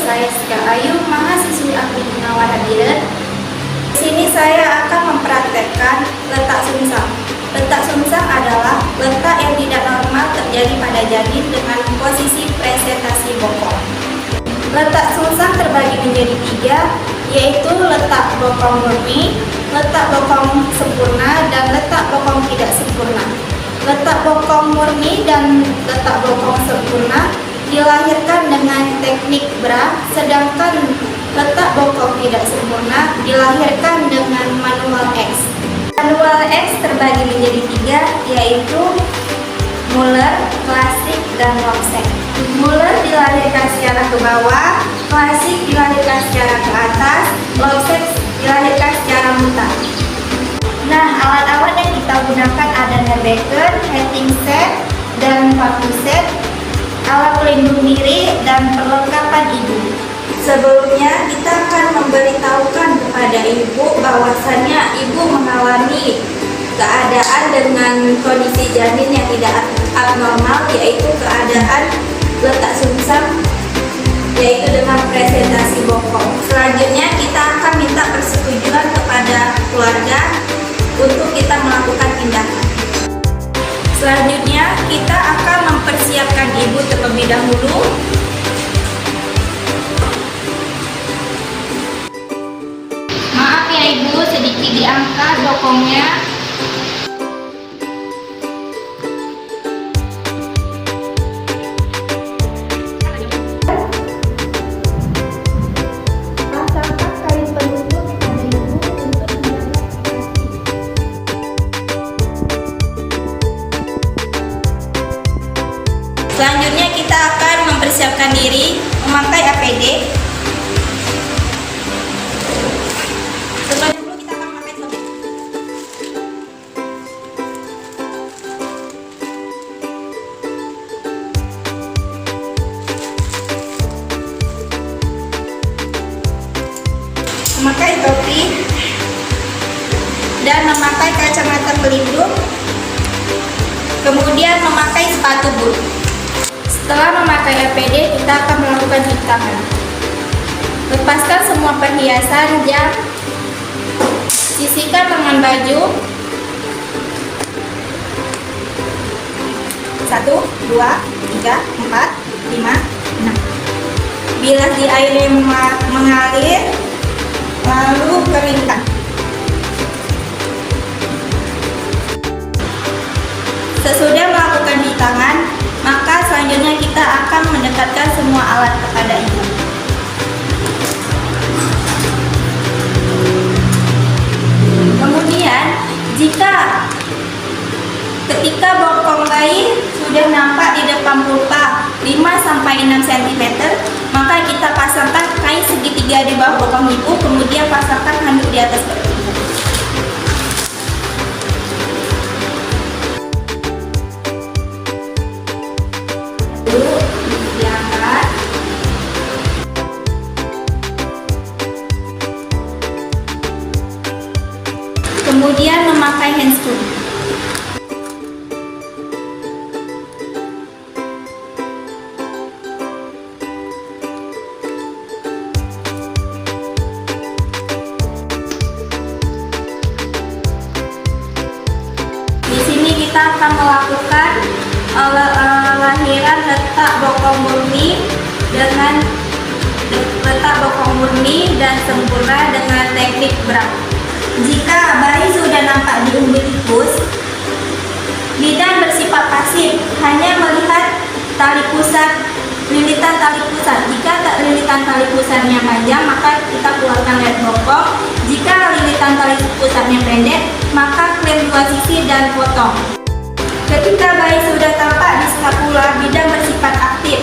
saya Sika Ayu, mahasiswi Aktif Gunawan Hadirin. Di sini saya akan mempraktekkan letak sungsang. Letak sungsang adalah letak yang tidak normal terjadi pada janin dengan posisi presentasi bokong. Letak sungsang terbagi menjadi 3, yaitu letak bokong murni, letak bokong sempurna, dan letak bokong tidak sempurna. Letak bokong murni dan letak bokong sempurna dilahirkan dengan teknik BRA, sedangkan letak bokong tidak sempurna dilahirkan dengan manual X. Manual X terbagi menjadi 3, yaitu Muller, klasik, dan Lobsang. Muller dilahirkan secara ke bawah, klasik dilahirkan secara ke atas, Lobsang dilahirkan secara mutar. Nah, alat-alat yang kita gunakan ada Nebeker, heading set, dan paku set, alat pelindung diri, dan perlengkapan ibu. Sebelumnya kita akan memberitahukan kepada ibu bahwasannya ibu mengalami keadaan dengan kondisi janin yang tidak abnormal, yaitu keadaan letak sungsang, yaitu dengan presentasi bokong. Selanjutnya kita akan minta persetujuan kepada keluarga untuk kita melakukan tindakan. Selanjutnya kita akan mempersiapkan ibu terlebih dahulu. Maaf ya ibu, sedikit diangkat bokongnya. Selanjutnya kita akan mempersiapkan diri memakai APD. Terlebih dahulu kita akan memakai topik. Memakai topi dan memakai kacamata pelindung, kemudian memakai sepatu boot. Setelah memakai APD, kita akan melakukan cuci tangan. Lepaskan semua perhiasan, jam, sisihkan lengan baju. 1, 2, 3, 4, 5, 6. Bilas di air yang mengalir, lalu keringkan. Sesudah melakukan cuci tangan, maka selanjutnya kita akan mendekatkan semua alat kepada ibu. Kemudian, ketika bokong bayi sudah nampak di depan pulpa 5-6 cm, maka kita pasangkan kain segitiga di bawah bokong ibu, kemudian pasangkan handuk di atas perut ibu. Diangkat. Kemudian memakai handscoon. Di sini kita akan melakukan lahiran letak bokong murni dan sempurna dengan teknik BRA. Jika bayi sudah nampak di umbi tikus, bidan bersifat pasif, hanya melihat lilitan tali pusat. Jika lilitan tali pusatnya panjang, maka kita keluarkan leher bokong. Jika lilitan tali pusatnya pendek, maka klem 2 sisi dan potong. Ketika bayi sudah tampak di skapula, bidan bersifat aktif.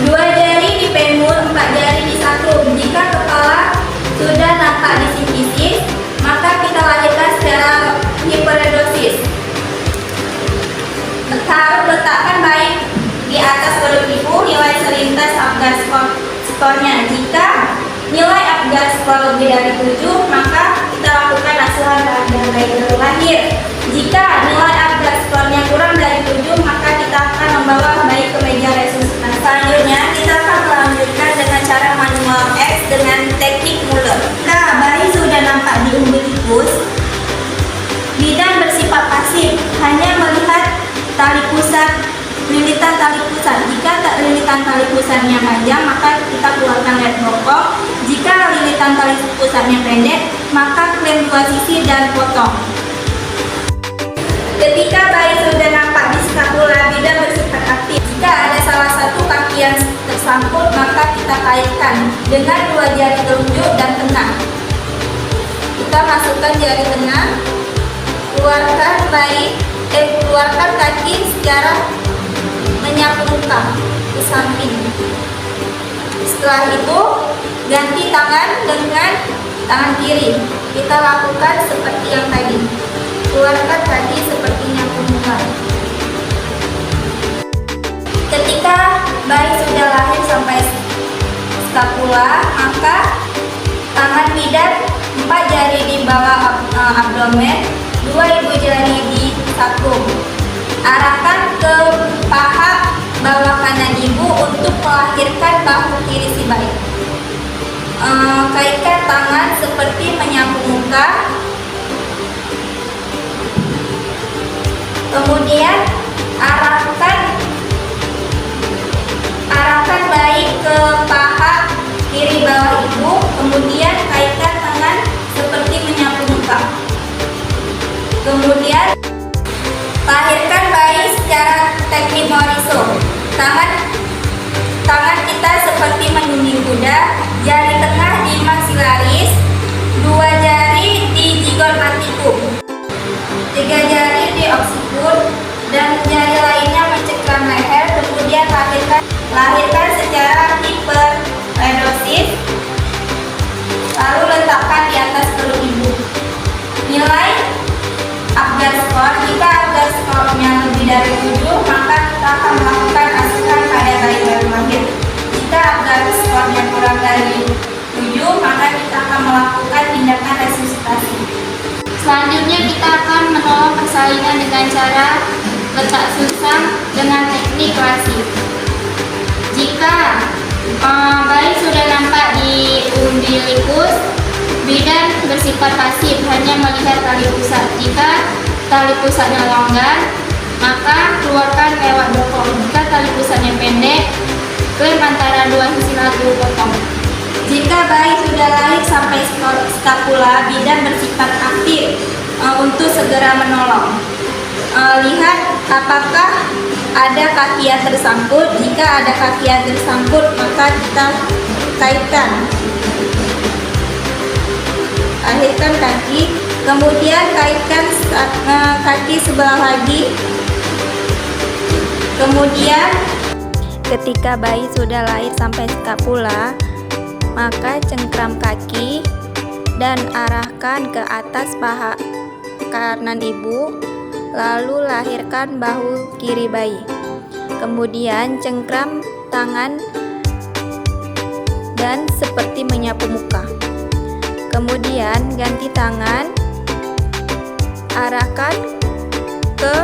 2 jari di femur, 4 jari di sakrum. Jika kepala sudah nampak di simfisis, maka kita lahirkan secara hiperedosis. Harus letakkan bayi di atas perut ibu, nilai selintas Apgar skornya. Jika nilai Apgar skor lebih dari 7, maka kita lakukan asuhan terhadap bayi baru lahir. Jika nilai Apgar skornya kurang dari 7, maka kita akan membawa bayi ke meja resusitasi. Selanjutnya kita akan melanjutkan dengan cara lilitan tali pusatnya panjang, maka kita keluarkan lem bokong. Jika lilitan tali pusatnya pendek, maka klem dua sisi dan potong. Ketika bayi sudah nampak di skapula bidan bersifat aktif, jika ada salah satu kaki yang tersangkut, maka kita kaitkan dengan dua jari telunjuk dan tengah. Kita masukkan jari tengah, keluarkan kaki secara menyapu muka ke samping. Setelah itu ganti tangan dengan tangan kiri. Kita lakukan seperti yang tadi. Keluarkan kaki seperti nyapu muka. Ketika bayi sudah lahir sampai skapula, maka tangan bidan 4 jari di bawah abdomen, 2 ibu jari di sacrum. Arahkan ke paha bawah kanan ibu untuk melahirkan bahu kiri si bayi. Kaitkan tangan seperti menyapu muka. Kemudian arahkan bayi ke paha kiri bawah ibu. Kemudian kaitkan tangan seperti menyapu muka. Kemudian lahirkan bayi secara teknik moriso. Tangan kita seperti menyunting kuda, jari tengah di maksilaris, 2 jari di zigot aticum, 3 jari di occiput, dan jari lainnya mencengkram leher. Kemudian lahirkan secara hiperredosis, lalu letakkan di atas perut ibu. Nilai Apgar skor, jika Apgar skornya lebih dari 7, maka kita akan melakukan asuhan pada bayi baru lahir. Jika Apgar skornya kurang dari 7, maka kita akan melakukan tindakan resusitasi. Selanjutnya kita akan menolong persalinan dengan cara letak susam dengan teknik klasik. Jika bayi sudah nampak di umbilikus, bidan bersifat pasif, hanya melihat tali pusat. Jika tali pusatnya longgar, maka keluarkan lewat bokong. Jika tali pusatnya pendek, klem antara dua sisi lagu potong. Jika bayi sudah lahir sampai skapula, bidan bersifat aktif untuk segera menolong. Lihat apakah ada kaki yang tersangkut. Jika ada kaki yang tersangkut, maka kita kaitkan. Lahirkan kaki, kemudian kaitkan kaki sebelah lagi. Kemudian ketika bayi sudah lahir sampai skapula, maka cengkram kaki dan arahkan ke atas paha kanan ibu, lalu lahirkan bahu kiri bayi. Kemudian cengkram tangan dan seperti menyapu muka. Kemudian ganti tangan, arahkan ke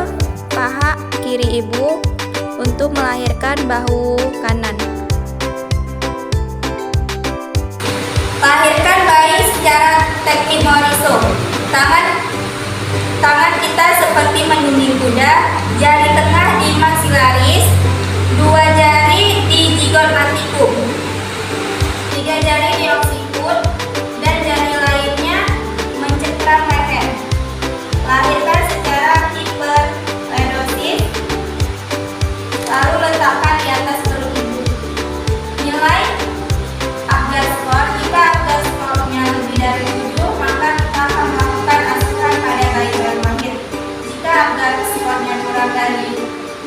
paha kiri ibu untuk melahirkan bahu kanan. Lahirkan bayi secara teknik moriso. Tangan kita seperti menyunting kuda, jari tengah di maksilaris, 2 jari di zigot aticum, 3 jari di occiput, dan jari lainnya mencengkram leher. Lahirkan secara hiperredosis, lalu letakkan di atas perut ibu. Nilai Apgar skor, jika Apgar skornya lebih dari 7, maka kita akan melakukan asuhan pada bayi baru lahir. Jika Apgar skornya kurang dari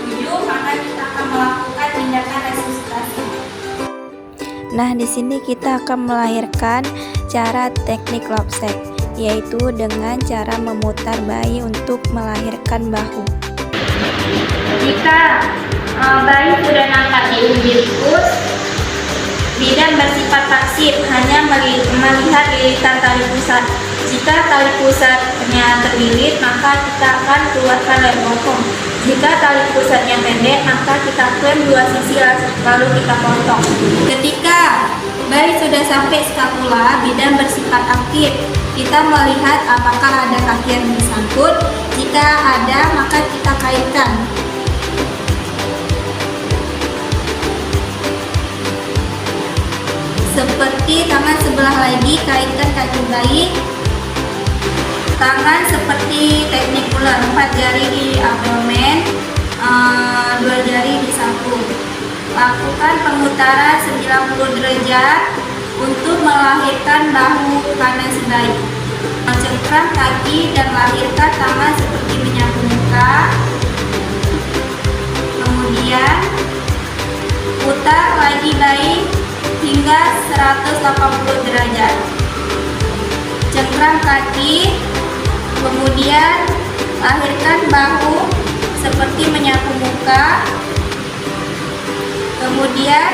7, maka kita akan melakukan tindakan resusitasi. Nah, di sini kita akan melahirkan cara teknik lopset, yaitu dengan cara memutar bayi untuk melahirkan bahu. Jika bayi sudah nampak di umbilikus, bidan bersifat pasif, hanya melihat lilitan tali pusat. Jika tali pusatnya terlilit, maka kita akan keluarkan lem bokong. Jika tali pusatnya pendek, maka kita klem dua sisi lalu kita potong. Ketika bayi sudah sampai skapula, bidan bersifat aktif. Kita melihat apakah ada kaki yang tersangkut. Jika ada, maka kita kaitkan. seperti tangan sebelah lagi kaitkan kaki bayi. Tangan seperti teknik ular, 4 jari di abdomen, 2 jari di saku. Lakukan pemutaran 90 derajat untuk melahirkan bahu kanan si bayi. Cengkram kaki dan lahirkan tangan seperti menyapu muka. Kemudian putar lagi bayi hingga 180 derajat. Cengkram kaki, kemudian lahirkan bahu seperti menyapu muka. Kemudian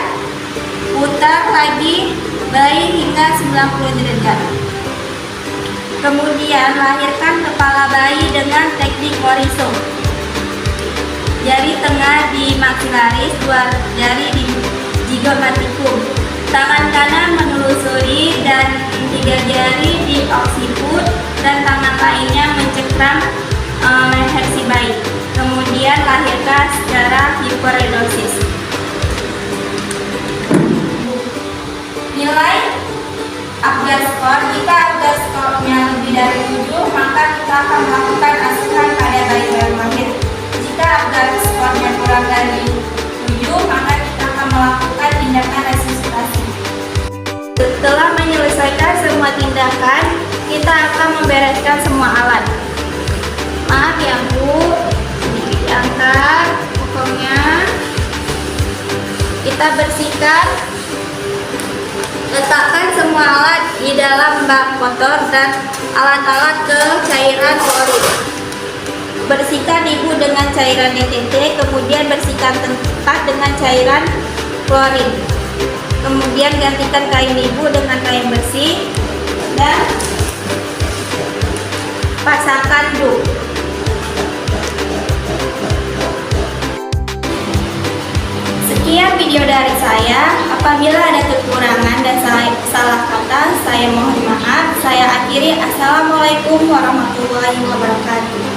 putar lagi bayi hingga 90 derajat. Kemudian lahirkan kepala bayi dengan teknik moriso. Jari tengah di maksilaris, 2 jari di zygomatikum. Tangan kanan menelusuri dan 3 jari di occiput dan tangan lainnya mencengkram leher si bayi. Kemudian lahirkan secara hiporedosis. Nilai Apgar skor, jika Apgar skornya lebih dari 7, maka kita akan melakukan asuhan pada bayi baru lahir. Jika Apgar skornya kurang dari 7, maka kita akan melakukan tindakan resusitasi. Setelah menyelesaikan semua tindakan, kita akan membereskan semua alat. Maaf ya Bu, sedikit diangkat, pokoknya kita bersihkan. Letakkan semua alat di dalam bak kotor dan alat-alat ke cairan klorin. Bersihkan ibu dengan cairan DTT, kemudian bersihkan tempat dengan cairan klorin. Kemudian gantikan kain ibu dengan kain bersih dan pasangkan dup. Sekian video dari saya. Apabila ada kekurangan dan salah kata, saya mohon maaf. Saya akhiri. Assalamualaikum warahmatullahi wabarakatuh.